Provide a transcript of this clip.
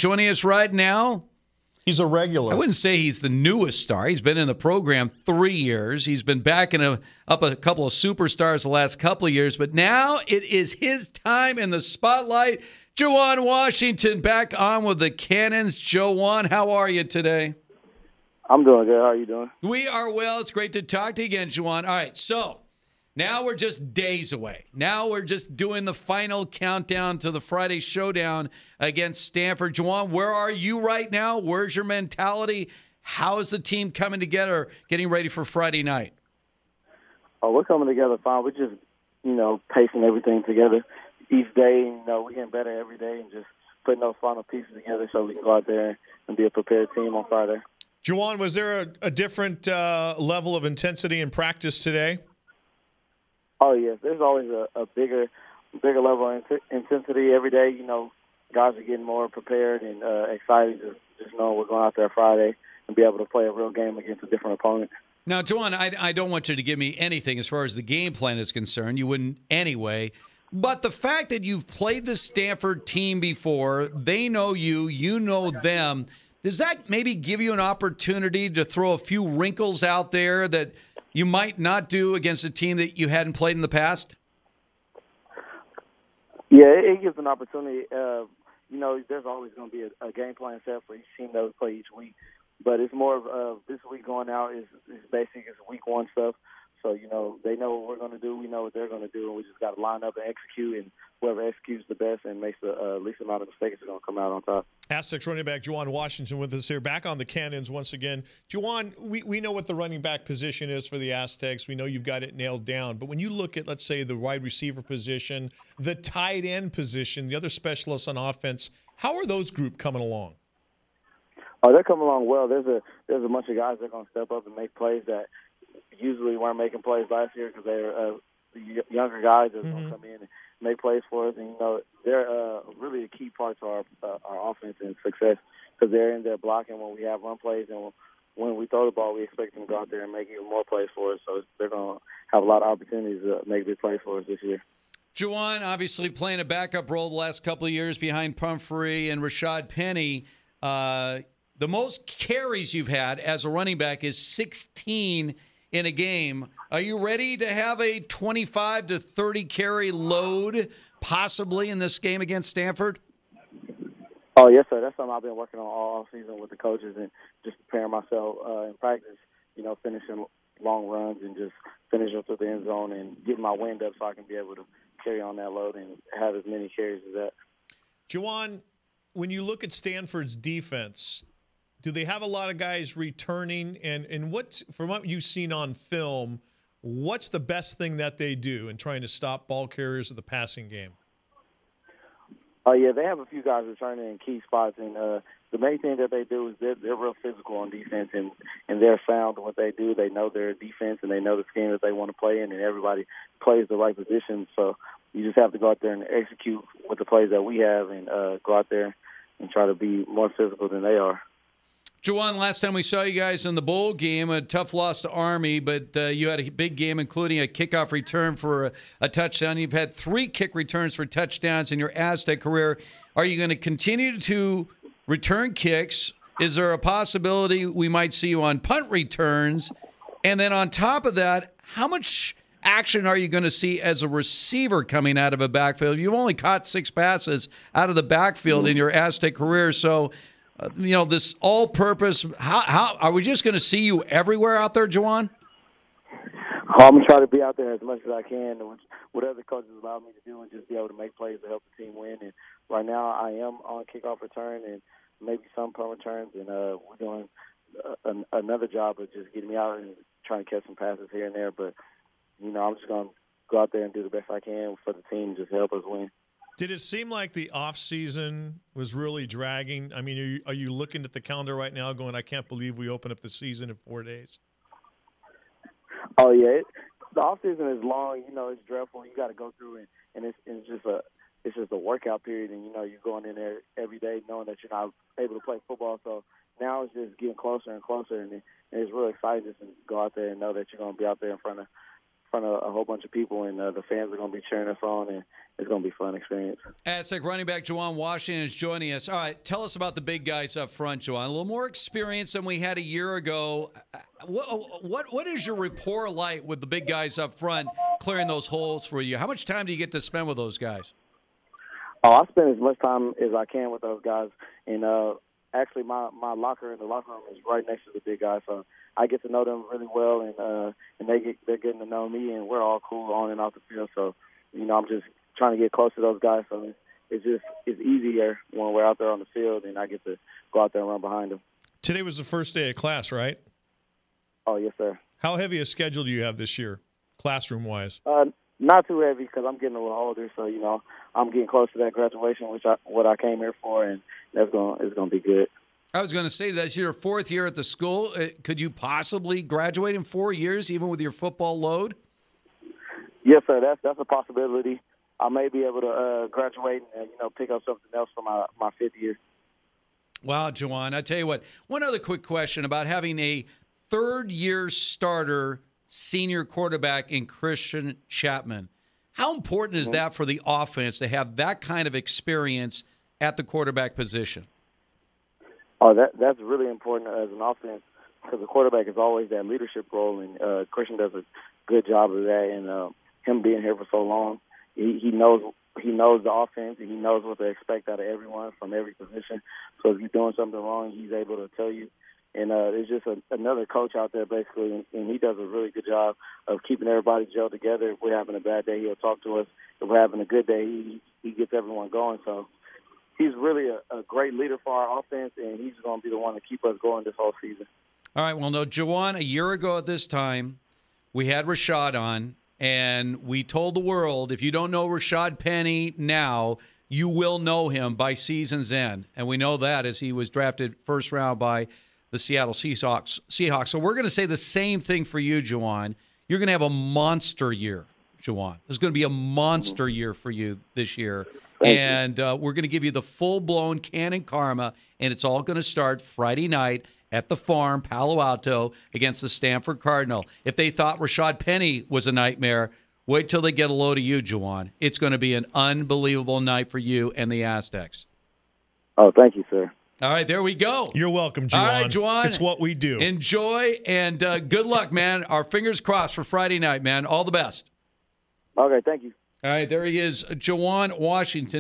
joining us right now. He's a regular. I wouldn't say he's the newest star. He's been in the program 3 years. He's been backing up a couple of superstars the last couple of years, but now it is his time in the spotlight. Juwan Washington back on with the Cannons. Juwan, how are you today? I'm doing good. How are you doing? We are well. It's great to talk to you again, Juwan. All right, so now we're just days away. Now we're just doing the final countdown to the Friday showdown against Stanford. Juwan, where are you right now? Where's your mentality? How is the team coming together, getting ready for Friday night? Oh, we're coming together fine. We're just, pacing everything together each day. We're getting better every day and just putting those final pieces together so we can go out there and be a prepared team on Friday. Juwan, was there a different level of intensity in practice today? Oh, yes. There's always a bigger level of intensity every day. Guys are getting more prepared and excited just knowing we're going out there Friday and be able to play a real game against a different opponent. Now, Juwan, I don't want you to give me anything as far as the game plan is concerned. You wouldn't anyway. But the fact that you've played the Stanford team before, they know you, you know them, does that maybe give you an opportunity to throw a few wrinkles out there that you might not do against a team that you hadn't played in the past? Yeah, it gives an opportunity. There's always going to be a game plan set for each team that we play each week. But it's more of this week going out is basic. It's week one stuff. So, they know what we're going to do. We know what they're going to do. And we just got to line up and execute. And whoever executes the best and makes the least amount of mistakes is going to come out on top. Aztecs running back Juwan Washington with us here. Back on the Cannons once again. Juwan, we know what the running back position is for the Aztecs. We know you've got it nailed down. But when you look at, let's say, the wide receiver position, the tight end position, the other specialists on offense, how are those group coming along? Oh, they're coming along well. There's a bunch of guys that are going to step up and make plays that usually weren't making plays last year because they're younger guys that are going to come in and make plays for us. And, they're really a key part to our offense and success because they're in there blocking when we have run plays. And when we throw the ball, we expect them to go out there and make even more plays for us. So they're going to have a lot of opportunities to make big plays for us this year. Juwan, obviously playing a backup role the last couple of years behind Pumphrey and Rashad Penny. The most carries you've had as a running back is 16 in a game. Are you ready to have a 25 to 30 carry load possibly in this game against Stanford? Oh, yes, sir. That's something I've been working on all season with the coaches and just preparing myself in practice, finishing long runs and just finishing through the end zone and getting my wind up so I can be able to carry on that load and have as many carries as that. Juwan, when you look at Stanford's defense, do they have a lot of guys returning? And from what you've seen on film, what's the best thing that they do in trying to stop ball carriers of the passing game? Oh, yeah, they have a few guys returning in key spots. And the main thing that they do is they're real physical on defense, and they're sound in what they do. They know their defense, and they know the scheme that they want to play in, and everybody plays the right position. So you just have to go out there and execute with the plays that we have and go out there and try to be more physical than they are. Juwan, last time we saw you guys in the bowl game, a tough loss to Army, but you had a big game, including a kickoff return for a touchdown. You've had 3 kick returns for touchdowns in your Aztec career. Are you going to continue to return kicks? Is there a possibility we might see you on punt returns? And then on top of that, how much action are you going to see as a receiver coming out of a backfield? You've only caught 6 passes out of the backfield in your Aztec career, so this all-purpose, how are we just going to see you everywhere out there, Juwan? I'm going to try to be out there as much as I can, whatever the coaches allow me to do, and just be able to make plays to help the team win. And right now I am on kickoff return and maybe some punt returns, and we're doing another job of just getting me out and trying to catch some passes here and there. But, I'm just going to go out there and do the best I can for the team, just to help us win. Did it seem like the offseason was really dragging? I mean, are you looking at the calendar right now going, I can't believe we open up the season in 4 days? Oh, yeah. The offseason is long. It's dreadful. You got to go through it, and it's just a workout period, and, you're going in there every day knowing that you're not able to play football. So now it's just getting closer and closer, and it's really exciting just to go out there and know that you're going to be out there in front of front of a whole bunch of people, and the fans are going to be cheering us on, and it's going to be a fun experience. Aztec running back Juwan Washington is joining us. All right, tell us about the big guys up front, Juwan. A little more experience than we had a year ago. What is your rapport like with the big guys up front, clearing those holes for you? How much time do you get to spend with those guys? Oh, I spend as much time as I can with those guys, and actually my locker in the locker room is right next to the big guys, so I get to know them really well, and they're getting to know me, and we're all cool on and off the field. So, I'm just trying to get close to those guys, so it's easier when we're out there on the field, and I get to go out there and run behind them. Today was the first day of class, right? Oh, yes, sir. How heavy a schedule do you have this year, classroom-wise? Not too heavy because I'm getting a little older, so I'm getting close to that graduation, what I came here for, and it's going to be good. I was going to say that's your fourth year at the school. Could you possibly graduate in 4 years, even with your football load? Yes, sir. That's a possibility. I may be able to graduate and pick up something else for my fifth year. Wow, Juwan. I tell you what. One other quick question about having a third-year starter senior quarterback in Christian Chapman. How important is that for the offense to have that kind of experience at the quarterback position? Oh, that's really important as an offense because the quarterback is always that leadership role, and Christian does a good job of that. And him being here for so long, he knows the offense, and he knows what to expect out of everyone from every position. So if you're doing something wrong, he's able to tell you. And there's just another coach out there, basically, and he does a really good job of keeping everybody gelled together. If we're having a bad day, he'll talk to us. If we're having a good day, he gets everyone going. So he's really a great leader for our offense, and he's going to be the one to keep us going this whole season. All right, well, no, Juwan, a year ago at this time, we had Rashad on, and we told the world, if you don't know Rashad Penny now, you will know him by season's end. And we know that as he was drafted first round by the Seattle Seahawks. So we're going to say the same thing for you, Juwan. You're going to have a monster year, Juwan. There's going to be a monster year for you this year. And we're going to give you the full-blown Cannon Karma, and it's all going to start Friday night at the Farm, Palo Alto, against the Stanford Cardinal. If they thought Rashad Penny was a nightmare, wait till they get a load of you, Juwan. It's going to be an unbelievable night for you and the Aztecs. Oh, thank you, sir. All right, there we go. You're welcome, Juwan. All right, Juwan. It's what we do. Enjoy, and good luck, man. Our fingers crossed for Friday night, man. All the best. Okay, thank you. All right, there he is, Juwan Washington.